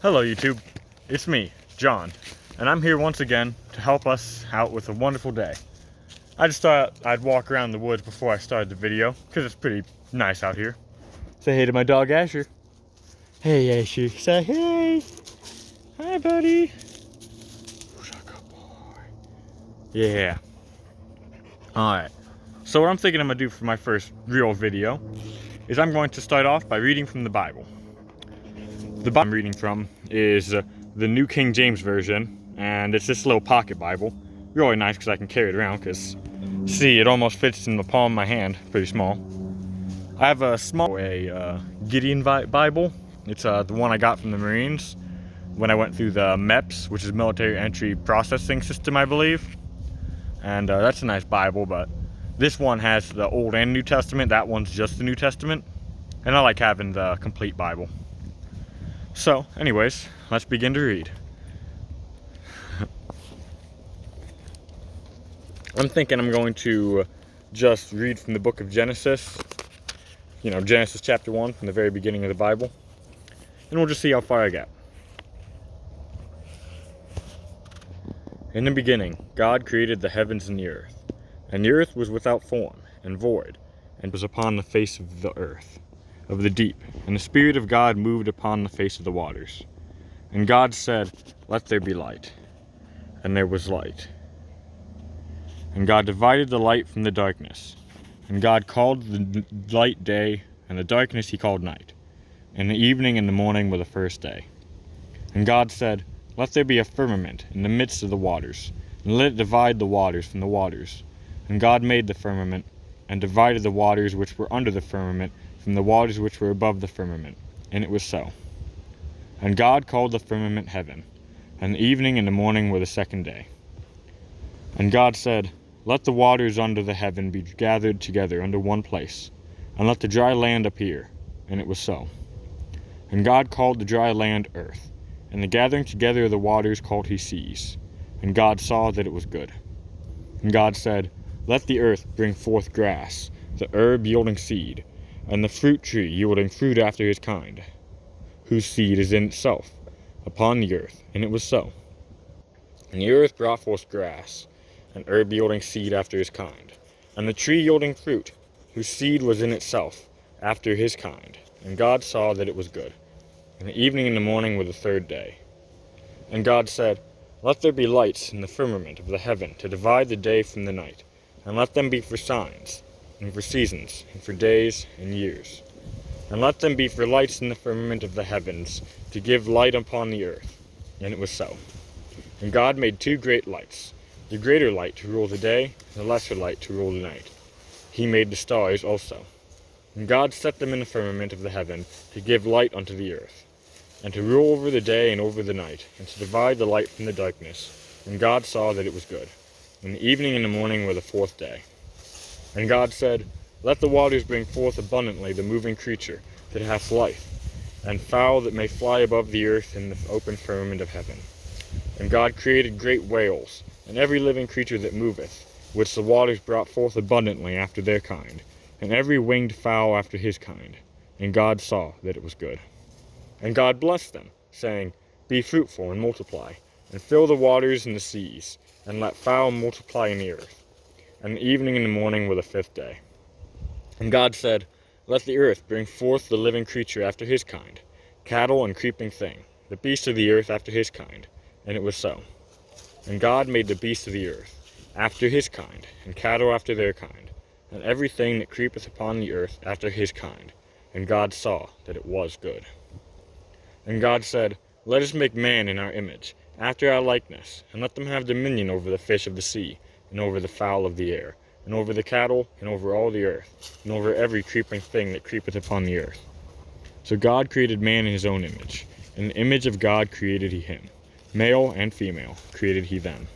Hello YouTube, it's me, John, and I'm here once again to help us out with a wonderful day. I just thought I'd walk around the woods before I started the video, because it's pretty nice out here. Say hey to my dog Asher. Hey Asher, say hey! Hi buddy! Good boy. Yeah. Alright, so what I'm thinking I'm going to do for my first real video is I'm going to start off by reading from the Bible. The Bible I'm reading from is the New King James Version, and it's this little pocket Bible. Really nice because I can carry it around because, see, it almost fits in the palm of my hand, pretty small. I have a small Gideon Bible. It's the one I got from the Marines when I went through the MEPS, which is Military Entry Processing System, I believe. And that's a nice Bible, but this one has the Old and New Testament. That one's just the New Testament. And I like having the complete Bible. So, anyways, let's begin to read. I'm thinking I'm going to just read from the book of Genesis. You know, Genesis chapter 1 from the very beginning of the Bible. And we'll just see how far I get. In the beginning, God created the heavens and the earth. And the earth was without form and void, and was upon the face of the earth, of the deep, and the Spirit of God moved upon the face of the waters. And God said, "Let there be light." And there was light. And God divided the light from the darkness. And God called the light day, and the darkness he called night. And the evening and the morning were the first day. And God said, "Let there be a firmament in the midst of the waters, and let it divide the waters from the waters." And God made the firmament, and divided the waters which were under the firmament from the waters which were above the firmament. And it was so. And God called the firmament heaven, and the evening and the morning were the second day. And God said, "Let the waters under the heaven be gathered together under one place, and let the dry land appear." And it was so. And God called the dry land earth, and the gathering together of the waters called he seas. And God saw that it was good. And God said, "Let the earth bring forth grass, the herb yielding seed, and the fruit tree yielding fruit after his kind, whose seed is in itself, upon the earth." And it was so. And the earth brought forth grass, and herb yielding seed after his kind, and the tree yielding fruit, whose seed was in itself, after his kind. And God saw that it was good. And the evening and the morning were the third day. And God said, "Let there be lights in the firmament of the heaven to divide the day from the night, and let them be for signs, and for seasons, and for days and years. And let them be for lights in the firmament of the heavens, to give light upon the earth." And it was so. And God made two great lights, the greater light to rule the day, and the lesser light to rule the night. He made the stars also. And God set them in the firmament of the heaven, to give light unto the earth, and to rule over the day and over the night, and to divide the light from the darkness. And God saw that it was good. And the evening and the morning were the fourth day. And God said, "Let the waters bring forth abundantly the moving creature that hath life, and fowl that may fly above the earth in the open firmament of heaven." And God created great whales, and every living creature that moveth, which the waters brought forth abundantly after their kind, and every winged fowl after his kind. And God saw that it was good. And God blessed them, saying, "Be fruitful and multiply, and fill the waters and the seas, and let fowl multiply in the earth." And the evening and the morning were the fifth day. And God said, "Let the earth bring forth the living creature after his kind, cattle and creeping thing, the beast of the earth after his kind." And it was so. And God made the beasts of the earth after his kind, and cattle after their kind, and everything that creepeth upon the earth after his kind. And God saw that it was good. And God said, "Let us make man in our image, after our likeness, and let them have dominion over the fish of the sea, and over the fowl of the air, and over the cattle, and over all the earth, and over every creeping thing that creepeth upon the earth." So God created man in his own image. In the image of God created he him. Male and female created he them.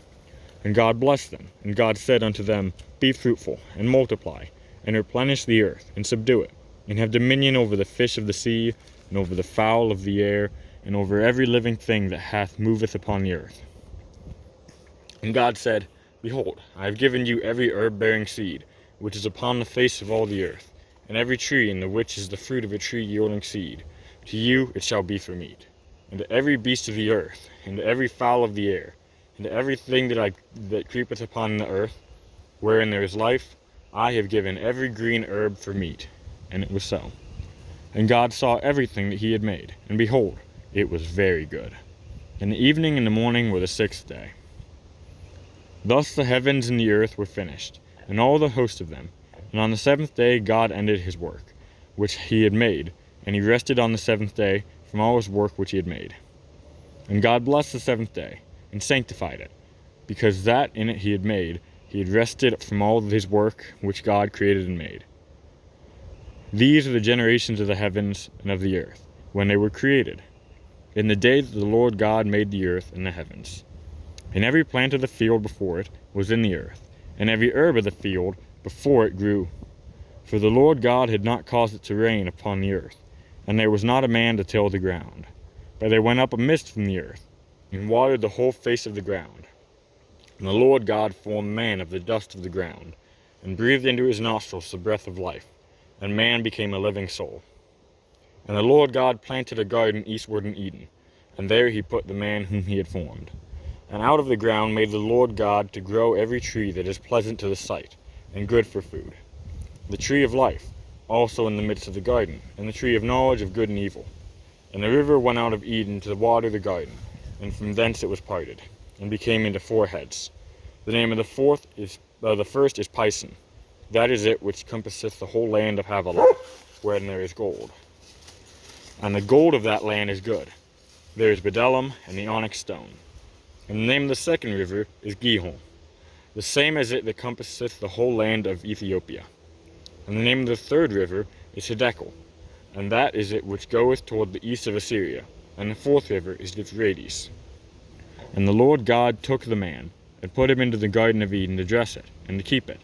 And God blessed them. And God said unto them, "Be fruitful, and multiply, and replenish the earth, and subdue it, and have dominion over the fish of the sea, and over the fowl of the air, and over every living thing that moveth upon the earth." And God said, "Behold, I have given you every herb-bearing seed, which is upon the face of all the earth, and every tree in the which is the fruit of a tree yielding seed. To you it shall be for meat. and to every beast of the earth, and to every fowl of the air, and to everything that creepeth upon the earth, wherein there is life, I have given every green herb for meat. And it was so. And God saw everything that he had made, and behold, it was very good. And the evening and the morning were the sixth day. Thus the heavens and the earth were finished, and all the host of them. And on the seventh day God ended his work, which he had made, and he rested on the seventh day from all his work which he had made. And God blessed the seventh day, and sanctified it, because that in it he had rested from all of his work which God created and made. These are the generations of the heavens and of the earth, when they were created, in the day that the Lord God made the earth and the heavens. And every plant of the field before it was in the earth, and every herb of the field before it grew. For the Lord God had not caused it to rain upon the earth, and there was not a man to till the ground. But there went up a mist from the earth, and watered the whole face of the ground. And the Lord God formed man of the dust of the ground, and breathed into his nostrils the breath of life, and man became a living soul. And the Lord God planted a garden eastward in Eden, and there he put the man whom he had formed. And out of the ground made the Lord God to grow every tree that is pleasant to the sight, and good for food. The tree of life, also in the midst of the garden, and the tree of knowledge of good and evil. And the river went out of Eden to water the garden, and from thence it was parted, and became into four heads. The name of the first is Pison. That is it which compasseth the whole land of Havilah, wherein there is gold. And the gold of that land is good. There is bdellium and the onyx stone. And the name of the second river is Gihon, the same as it that compasseth the whole land of Ethiopia. And the name of the third river is Hiddekel, and that is it which goeth toward the east of Assyria. And the fourth river is Euphrates. And the Lord God took the man, and put him into the garden of Eden to dress it, and to keep it.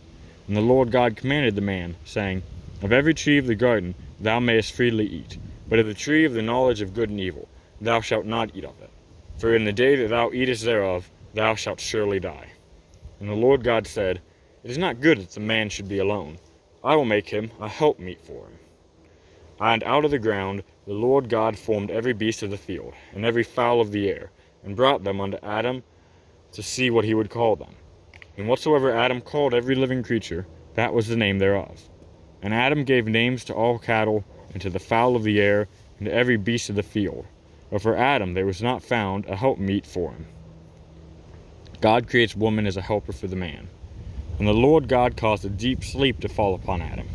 And the Lord God commanded the man, saying, Of every tree of the garden thou mayest freely eat, but of the tree of the knowledge of good and evil thou shalt not eat of it. For in the day that thou eatest thereof thou shalt surely die. And the Lord God said, It is not good that the man should be alone. I will make him a helpmeet for him. And out of the ground the Lord God formed every beast of the field, and every fowl of the air, and brought them unto Adam to see what he would call them. And whatsoever Adam called every living creature, that was the name thereof. And Adam gave names to all cattle, and to the fowl of the air, and to every beast of the field. But for Adam there was not found a helpmeet for him. God creates woman as a helper for the man. And the Lord God caused a deep sleep to fall upon Adam.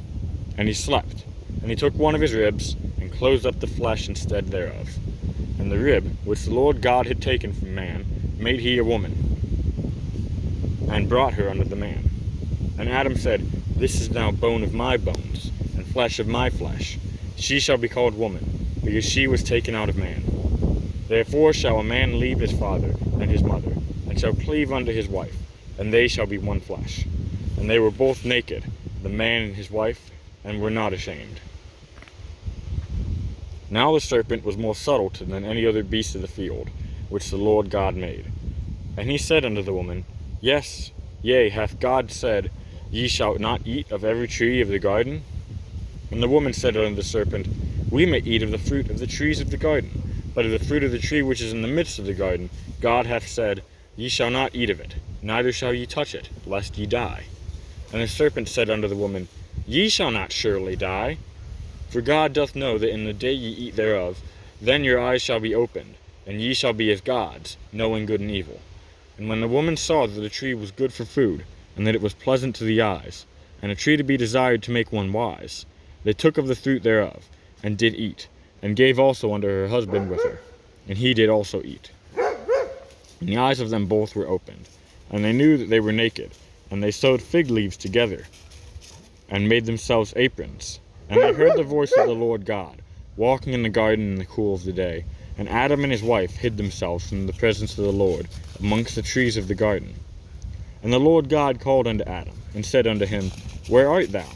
And he slept. And he took one of his ribs, and closed up the flesh instead thereof. And the rib, which the Lord God had taken from man, made he a woman, and brought her unto the man. And Adam said, This is now bone of my bones, and flesh of my flesh. She shall be called woman, because she was taken out of man. Therefore shall a man leave his father and his mother, and shall cleave unto his wife, and they shall be one flesh. And they were both naked, the man and his wife, and were not ashamed. Now the serpent was more subtle than any other beast of the field, which the Lord God made. And he said unto the woman, Yes, yea, hath God said, Ye shall not eat of every tree of the garden? And the woman said unto the serpent, We may eat of the fruit of the trees of the garden, but of the fruit of the tree which is in the midst of the garden, God hath said, Ye shall not eat of it, neither shall ye touch it, lest ye die. And the serpent said unto the woman, Ye shall not surely die. For God doth know that in the day ye eat thereof, then your eyes shall be opened, and ye shall be as gods, knowing good and evil. And when the woman saw that the tree was good for food, and that it was pleasant to the eyes, and a tree to be desired to make one wise, they took of the fruit thereof, and did eat, and gave also unto her husband with her, and he did also eat. And the eyes of them both were opened, and they knew that they were naked, and they sewed fig leaves together, and made themselves aprons. And they heard the voice of the Lord God, walking in the garden in the cool of the day. And Adam and his wife hid themselves from the presence of the Lord amongst the trees of the garden. And the Lord God called unto Adam, and said unto him, Where art thou?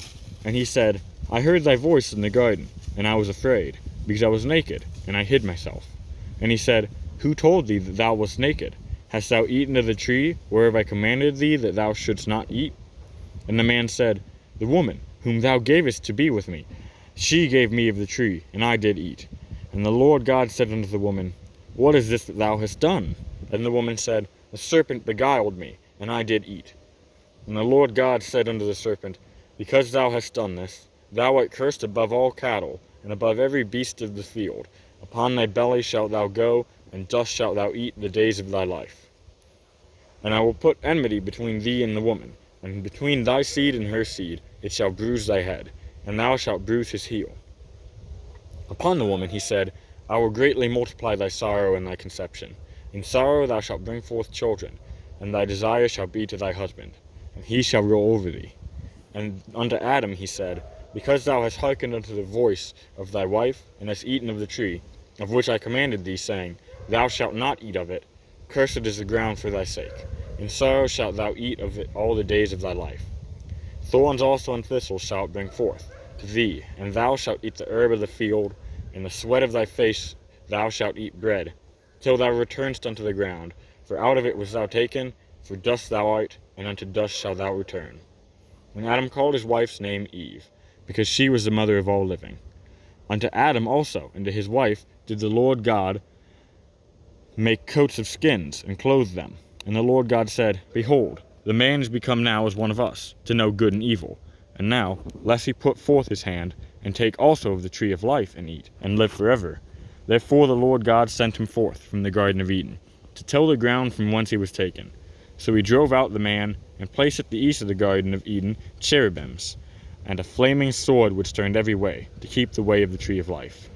And he said, I heard thy voice in the garden, and I was afraid, because I was naked, and I hid myself. And he said, Who told thee that thou wast naked? Hast thou eaten of the tree whereof I commanded thee that thou shouldst not eat? And the man said, The woman, whom thou gavest to be with me, she gave me of the tree, and I did eat. And the Lord God said unto the woman, "What is this that thou hast done?" And the woman said, "The serpent beguiled me, and I did eat." And the Lord God said unto the serpent, "Because thou hast done this, thou art cursed above all cattle, and above every beast of the field. Upon thy belly shalt thou go, and dust shalt thou eat the days of thy life. And I will put enmity between thee and the woman, and between thy seed and her seed. It shall bruise thy head, and thou shalt bruise his heel." Upon the woman he said, "I will greatly multiply thy sorrow and thy conception. In sorrow thou shalt bring forth children, and thy desire shall be to thy husband, and he shall rule over thee." And unto Adam he said, "Because thou hast hearkened unto the voice of thy wife, and hast eaten of the tree, of which I commanded thee, saying, Thou shalt not eat of it, cursed is the ground for thy sake. In sorrow shalt thou eat of it all the days of thy life. Thorns also and thistles shalt it bring forth to thee, and thou shalt eat the herb of the field. In the sweat of thy face thou shalt eat bread, till thou returnest unto the ground. For out of it wast thou taken, for dust thou art, and unto dust shalt thou return." And Adam called his wife's name Eve, because she was the mother of all living. Unto Adam also and to his wife did the Lord God make coats of skins, and clothe them. And the Lord God said, "Behold, the man is become now as one of us, to know good and evil. And now, lest he put forth his hand, and take also of the tree of life, and eat, and live forever. Therefore the Lord God sent him forth from the Garden of Eden, to till the ground from whence he was taken. So he drove out the man, and placed at the east of the Garden of Eden cherubims, and a flaming sword which turned every way, to keep the way of the tree of life."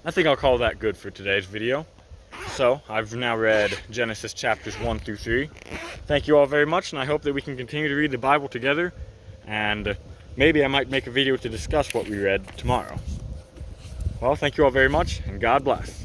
I think I'll call that good for today's video. So, I've now read Genesis chapters 1 through 3. Thank you all very much, and I hope that we can continue to read the Bible together, and maybe I might make a video to discuss what we read tomorrow. Well, thank you all very much, and God bless.